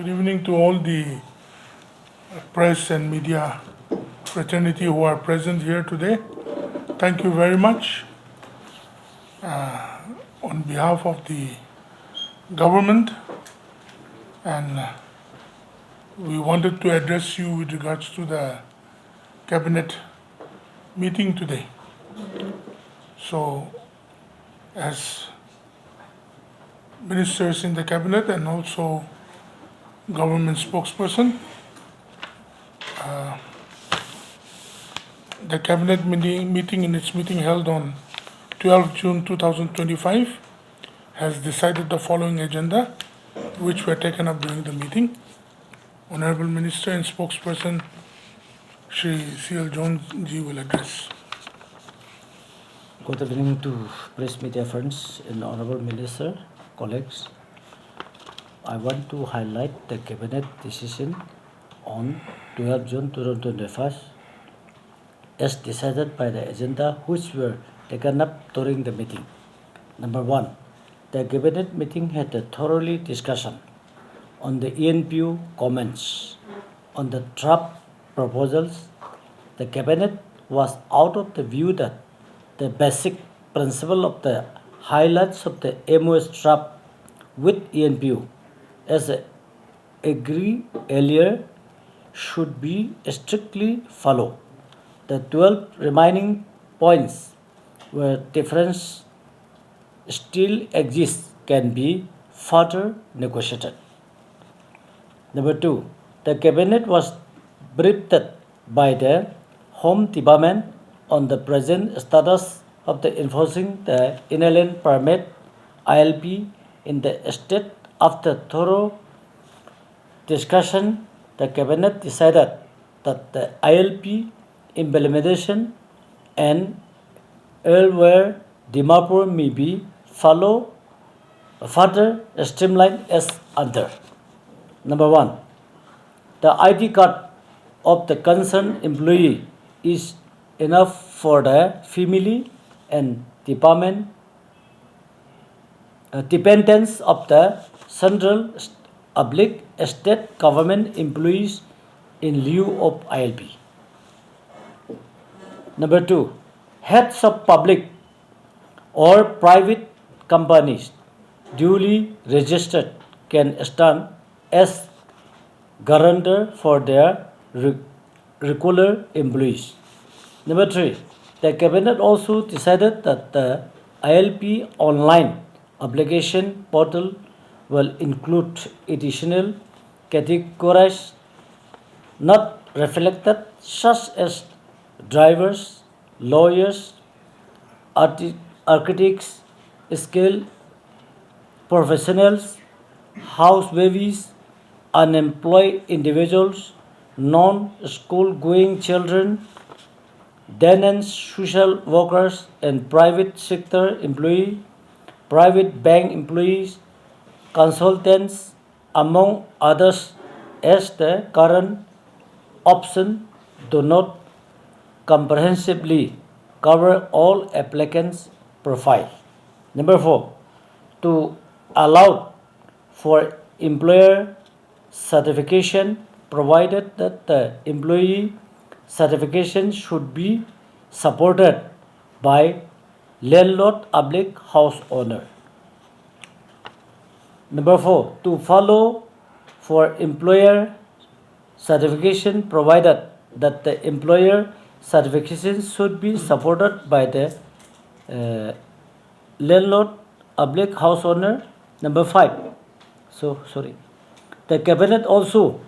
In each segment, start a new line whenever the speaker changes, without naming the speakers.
Good evening to all the press and media fraternity who are present here today. Thank you very much on behalf of the government, and we wanted to address you with regards to the cabinet meeting today. So, as ministers in the cabinet and also government spokesperson, the cabinet meeting in its meeting held on 12 June 2025 has decided the following agenda, which were taken up during the meeting. Honorable Minister and spokesperson Shri C.L. Jones ji will address.
Good evening to press media friends and Honorable Minister, colleagues. I want to highlight the Cabinet decision on 12 June 2025 as decided by the agenda which were taken up during the meeting. Number 1. The Cabinet meeting had a thoroughly discussion on the Enpo comments on the draft proposals. The Cabinet was out of the view that the basic principle of the highlights of the MOS draft with Enpo as agreed earlier should be strictly followed. The 12 remaining points where difference still exists can be further negotiated. Number 2. The Cabinet was briefed by the Home Department on the present status of the enforcing the inland permit ILP in the state. After thorough discussion, the Cabinet decided that the ILP implementation and elsewhere Dimapur may be further streamlined as under. Number 1. The ID card of the concerned employee is enough for the family and dependents of the central state government employees in lieu of ILP. Number 2. Heads of public or private companies duly registered can stand as guarantor for their regular employees. Number 3. The Cabinet also decided that the ILP online application portal will include additional categories not reflected such as drivers, lawyers, architects, skilled professionals, house babies, unemployed individuals, non-school going children, then social workers and private sector employees, private bank employees, consultants, among others, as the current option do not comprehensively cover all applicants' profile. Number 4. To allow for employer certification, provided that the employee certification should be supported by landlord/house owner. Number 4. To follow for employer certification, provided that the employer certification should be supported by the landlord/house owner. Number 5. The Cabinet also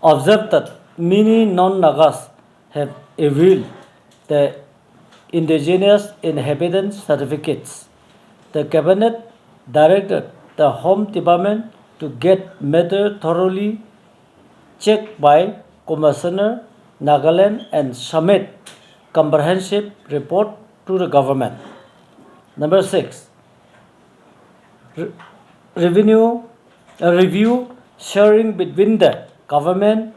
observed that many non-Nagas have availed the indigenous inhabitant certificates. The Cabinet directed the Home Department to get matter thoroughly checked by Commissioner Nagaland and submit comprehensive report to the government. Number 6. Review sharing between the government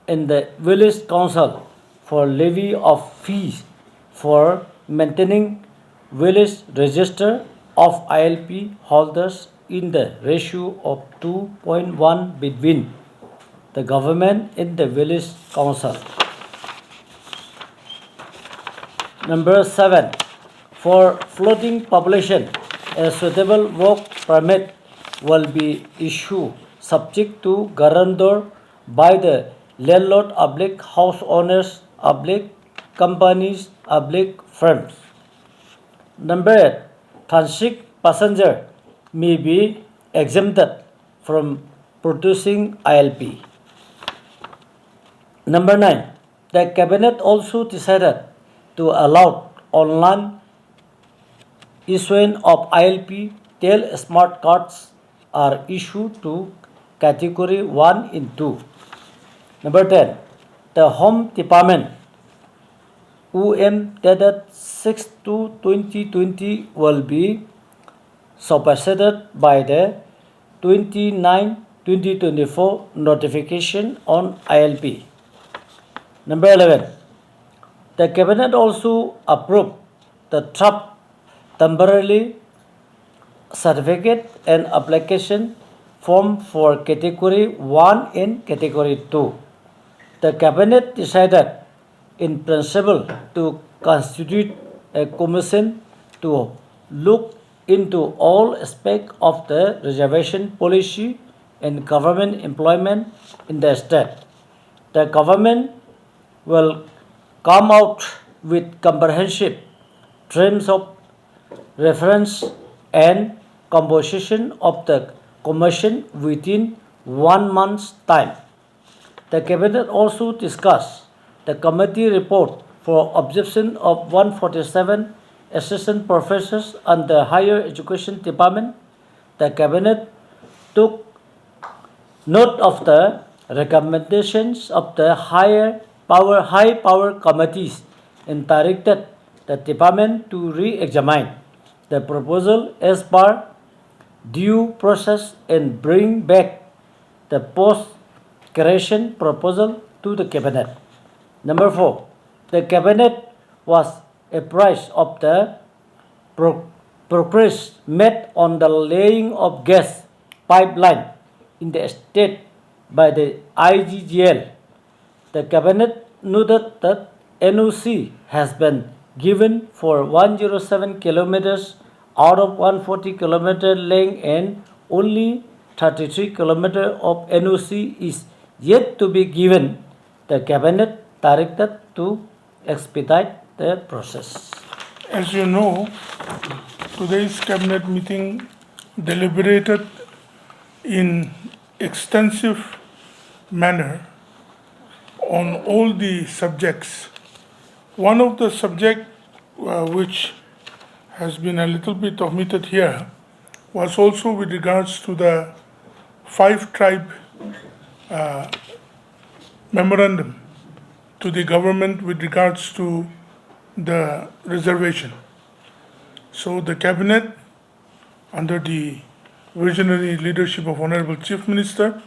and the village council for levy of fees for maintaining village register of ILP holders in the ratio of 2.1 between the government in the village council. Number 7. For floating population, a suitable work permit will be issued subject to guarantor by the landlord oblique house owners oblique companies oblique firms. Number 8. Transit passenger may be exempted from producing ILP. Number 9. The cabinet also decided to allow online issuance of ILP till smart cards are issued to category 1 and 2. Number 10. The Home Department UM dated 6/2/2020 will be superseded by the 29/2024 notification on ILP. Number 11. The Cabinet also approved the draft temporarily certificate and application form for Category 1 and Category 2. The Cabinet decided in principle to constitute a commission to look into all aspects of the reservation policy and government employment in the state. The government will come out with comprehensive terms of reference and composition of the commission within 1 month's time. The Cabinet also discussed the committee report for objection of 147 assistant professors and the Higher Education Department. The Cabinet took note of the recommendations of the high power committees and directed the department to re-examine the proposal as per due process and bring back the post-creation proposal to the Cabinet. Number 4. The Cabinet was apprised of the progress made on the laying of gas pipeline in the state by the IGGL. The Cabinet noted that NOC has been given for 107 kilometers out of 140 kilometer length and only 33 kilometers of NOC is yet to be given. The Cabinet directed to expedite the process.
As you know, today's cabinet meeting deliberated in extensive manner on all the subjects. One of the subject which has been a little bit omitted here was also with regards to the 5-tribe memorandum to the government with regards to the reservation. So the cabinet, under the visionary leadership of Honorable Chief Minister,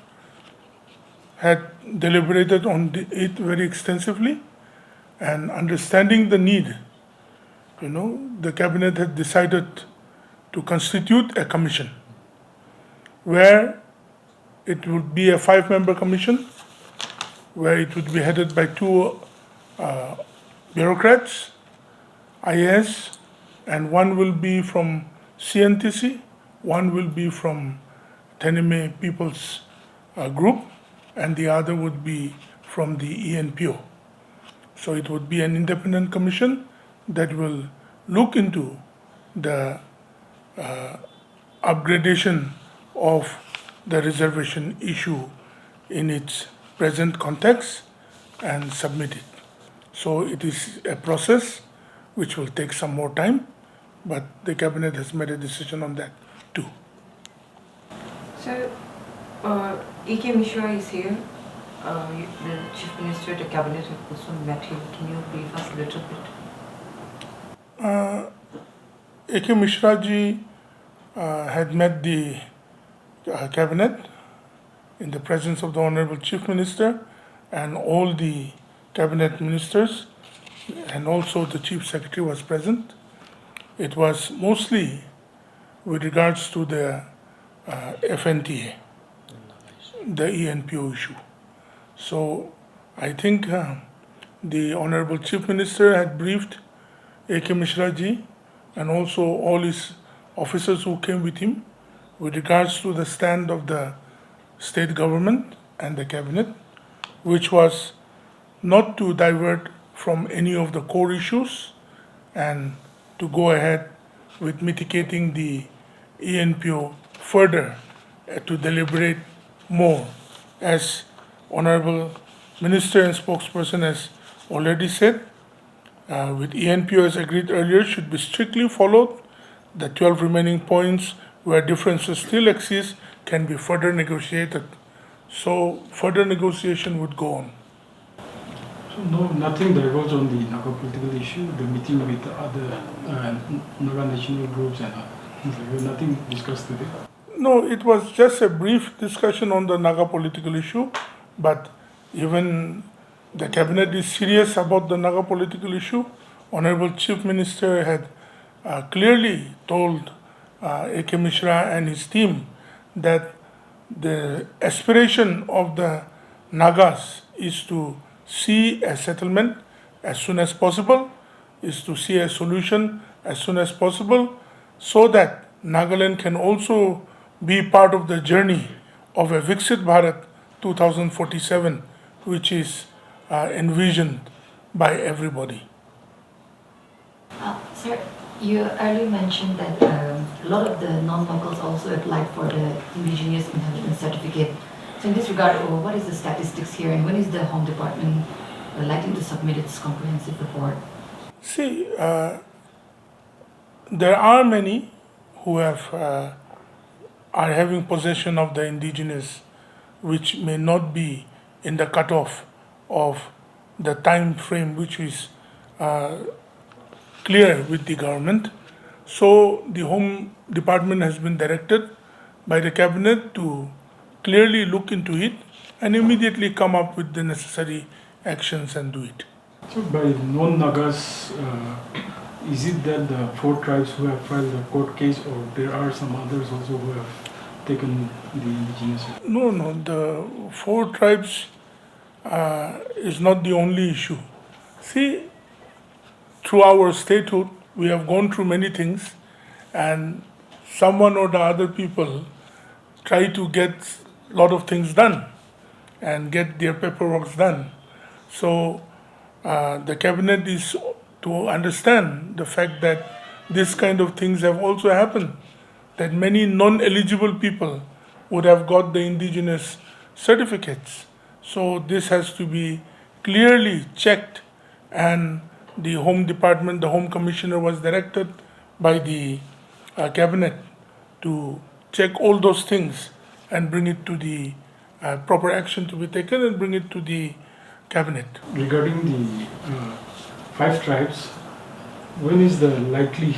had deliberated on it very extensively, and understanding the need, the cabinet had decided to constitute a commission where it would be a 5-member commission, where it would be headed by 2 bureaucrats, IAS, and 1 will be from CNTC, 1 will be from Teneme People's Group, and the other would be from the ENPO. So it would be an independent commission that will look into the upgradation of the reservation issue in its present context and submit it. So it is a process which will take some more time, but the cabinet has made a decision on that too.
So, E.K. Mishra is here. The Chief Minister, the cabinet have also met him. Can you brief us a little bit?
A.K. Mishra ji had met the cabinet in the presence of the Honorable Chief Minister and all the cabinet ministers, and also the Chief Secretary was present. It was mostly with regards to the FNTA, the ENPO issue. So I think the Honorable Chief Minister had briefed A.K. Mishra ji and also all his officers who came with him with regards to the stand of the state government and the cabinet, which was not to divert from any of the core issues and to go ahead with mitigating the ENPO further to deliberate more. As Honorable Minister and spokesperson has already said, with ENPO as agreed earlier should be strictly followed. The 12 remaining points where differences still exist can be further negotiated. So further negotiation would go on.
So no, nothing diverged on the Naga political issue, the meeting with the other Naga national groups and things like that. Nothing discussed today.
No, it was just a brief discussion on the Naga political issue, but even the cabinet is serious about the Naga political issue. Honorable Chief Minister had clearly told A.K. Mishra and his team that the aspiration of the Nagas is to see a settlement as soon as possible, is to see a solution as soon as possible, so that Nagaland can also be part of the journey of a Viksit Bharat 2047, which is envisioned by everybody.
Sir, you earlier mentioned that a lot of the non-locals also applied for the indigenous inheritance certificate. So in this regard, what is the statistics here, and when is the Home Department likely to submit its comprehensive report?
See, there are many who are having possession of the indigenous, which may not be in the cutoff of the time frame which is clear with the government. So the Home Department has been directed by the cabinet to clearly look into it and immediately come up with the necessary actions and do it.
So by non-Nagas, is it that the 4 tribes who have filed a court case, or there are some others also who have taken the indigenous?
No, the 4 tribes is not the only issue. See, through our statehood, we have gone through many things, and someone or the other people try to get a lot of things done and get their paperwork done. So the cabinet is to understand the fact that this kind of things have also happened, that many non-eligible people would have got the indigenous certificates. So this has to be clearly checked, and the Home Department, the Home Commissioner was directed by the cabinet to check all those things and bring it to the proper action to be taken and bring it to the cabinet.
Regarding the 5 tribes, when is the likely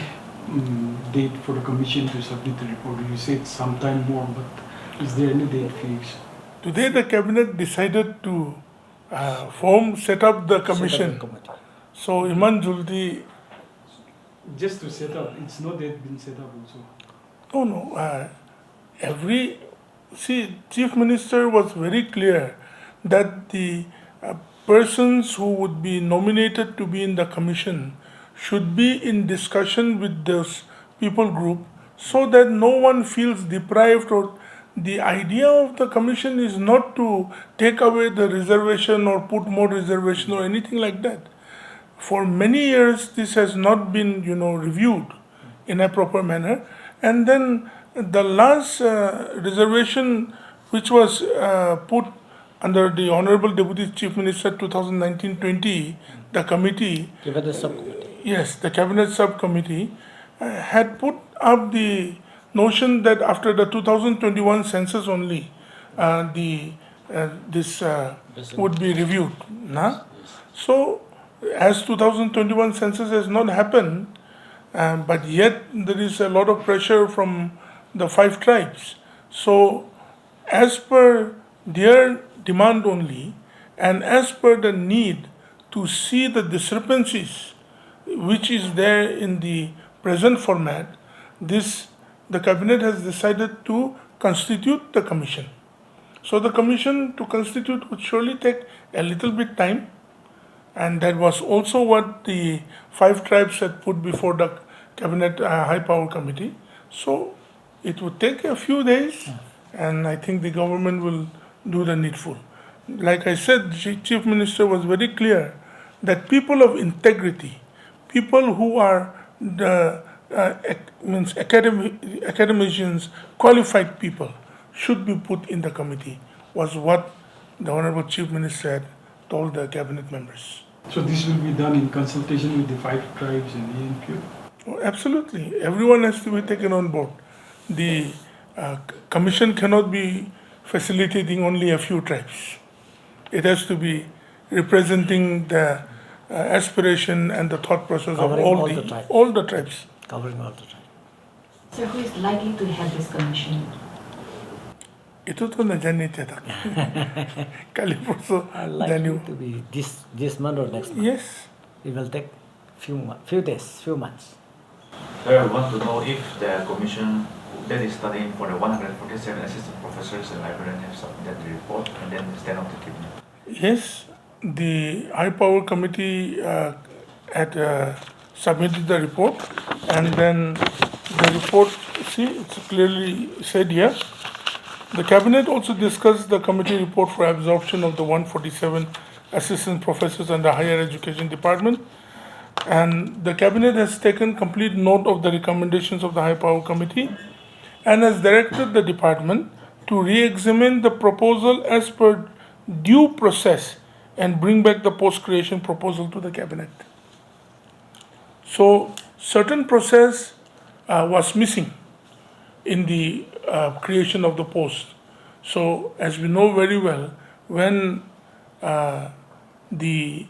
date for the commission to submit the report? You said sometime more, but is there any date fixed?
Today the cabinet decided to set up the commission. So Iman Juldi,
Just to set up, it's not yet been set up also.
no, Chief Minister was very clear that the persons who would be nominated to be in the commission should be in discussion with this people group, so that no one feels deprived. Or the idea of the commission is not to take away the reservation or put more reservation or anything like that. For many years this has not been reviewed in a proper manner, and then the last reservation which was put under the Honorable Deputy Chief Minister 2019-20, the committee,
Cabinet subcommittee.
yes, the cabinet subcommittee had put up the notion that after the 2021 census only this would be reviewed. So as 2021 census has not happened, but yet there is a lot of pressure from the 5 tribes. So as per their demand only, and as per the need to see the discrepancies which is there in the present format, the cabinet has decided to constitute the commission. So the commission to constitute would surely take a little bit time, and that was also what the 5 tribes had put before the cabinet high power committee. So it would take a few days, and I think the government will do the needful. Like I said, Chief Minister was very clear that people of integrity, people who are the academicians, qualified people, should be put in the committee, was what the Honorable Chief Minister had told the cabinet members.
So this will be done in consultation with the 5 tribes and Enpo?
Oh, absolutely. Everyone has to be taken on board. The commission cannot be facilitating only a few tribes. It has to be representing the aspiration and the thought process
Covering
of
all the tribes.
all the tribes.
Covering all the time.
Sir, who is likely to head this commission?
Itu to najani tak. Kali porso
Likely
janu.
to be this month or next month.
Yes.
It will take few days, few months.
Sir, I want to know if the commission that is studying for the 147 assistant professors and librarians have submitted the report and then stand up the cabinet.
Yes, the high power committee had submitted the report, and then the report, see, it's clearly said here. The cabinet also discussed the committee report for absorption of the 147 assistant professors and the higher education department. And the cabinet has taken complete note of the recommendations of the high power committee and has directed the department to re-examine the proposal as per due process and bring back the post-creation proposal to the cabinet. So certain process was missing in the creation of the post. So as we know very well, when the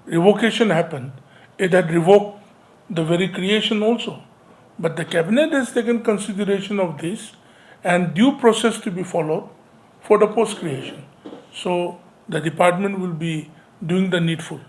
revocation happened, it had revoked the very creation also. But the cabinet has taken consideration of this and due process to be followed for the post creation. So the department will be doing the needful.